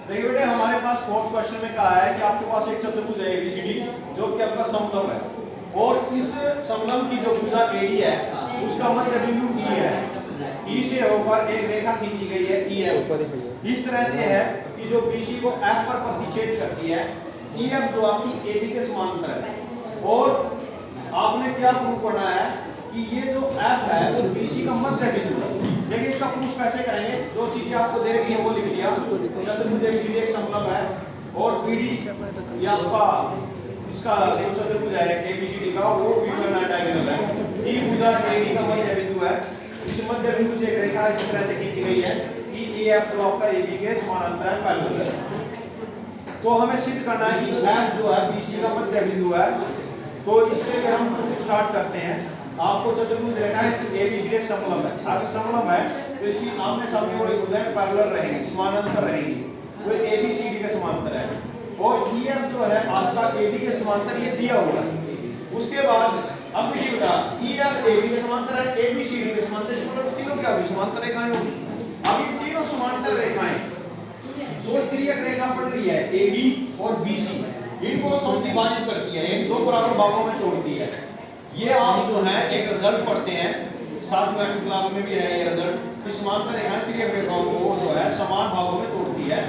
देखिए बेटे हमारे पास फोर्थ क्वेश्चन में कहा है कि आपके पास एक चतुर्भुज है एबीसीडी जो कि आपका समतल है और इस समतल की जो भुजा एडी है उसका मध्य बिंदु ई है। ई से होकर एक रेखा खींची गई है ईएफ। इस तरह से है कि जो बीसी को एफ पर प्रतिच्छेद करती है। ईएफ जो आपकी एबी के समांतर है और आपने क्या प्रूव करना है कि ये जो एफ है वो बीसी का मध्य बिंदु है। देखिए इसका प्रूफ कैसे करेंगे, जो चीजें आपको दे रखी है वो लिख लिया। चतुर्भुज एबीसीडी एक समतल है और बीडी ये आपका इसका जो चतुर्भुज है एबीसीडी का वो बी का डायगोनल है। ई भुजा एडी का मध्य बिंदु है। इस मध्य बिंदु से एक रेखा इस तरह से खींची गई है कि एएफ जो आपका एबी के समानांतर है पैरेलल है। तो हमें सिद्ध करना है कि एफ जो है बीसी का मध्य बिंदु है। तो इसके लिए हम स्टार्ट करते हैं। आपको चतुर्भुज रेखा है एबीसीडी एक समलंब है। अगर समलंब है तो इसकी आमने सामने वाली भुजाएं पैरेलल रहेंगी, समानांतर रहेंगी। वो एबीसीडी के समांतर है और ईएफ जो है आपका एबी के समांतर ये दिया हुआ है। उसके बाद अब देखिए बेटा ईएफ एबी के समांतर है, एबीसीडी के समांतर है, मतलब तीनों क्या होगी समांतर रेखाएं होगी। अब ये तीनों समांतर रेखाएं जो तिर्यक रेखा पड़ रही है एबी और बीसी इनको समद्विभाजित करती है, इन दो बराबर भागों में तोड़ती है। ये आप जो है एक रिजल्ट पढ़ते हैं 7वीं क्लास में भी है ये रिजल्ट। इस समांतर रेखा तिर्यक रेखाओं को जो है समान भागों में तोड़ती है।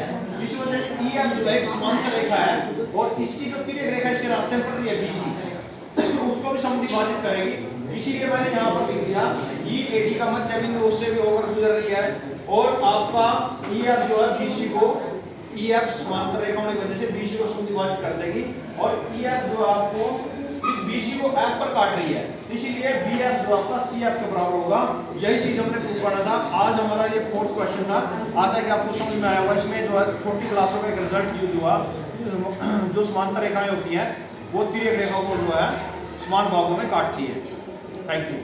इस वजह से ईएफ जो है एक समांतर रेखा है और इसकी जो तिर्यक रेखा इसके रास्ते में पड़ रही है बीसी तो उसको भी समद्विभाजित करेगी। इसीलिए मैंने यहाँ पर लिख दिया ई एडी का मध्य बिंदु उससे भी होकर गुजर रही है और आपका ईएफ जो है बीसी को ईएफ समांतर रेखा होने की वजह से बीसी को समद्विभाजित कर देगी और ईएफ जो आपको इस बीसी को एफ पर काट रही है, इसीलिए बीएफ जो आपका सीएफ के बराबर होगा। यही चीज हमने प्रूव करना था। आज हमारा ये फोर्थ क्वेश्चन था। आशा है कि आपको समझ में आया होगा। इसमें जो है छोटी क्लासों का एक रिजल्ट यूज हुआ। जो समांतर रेखाएं होती हैं वो तिर्यक रेखाओं को जो है समान भागों में काटती है। Thank you.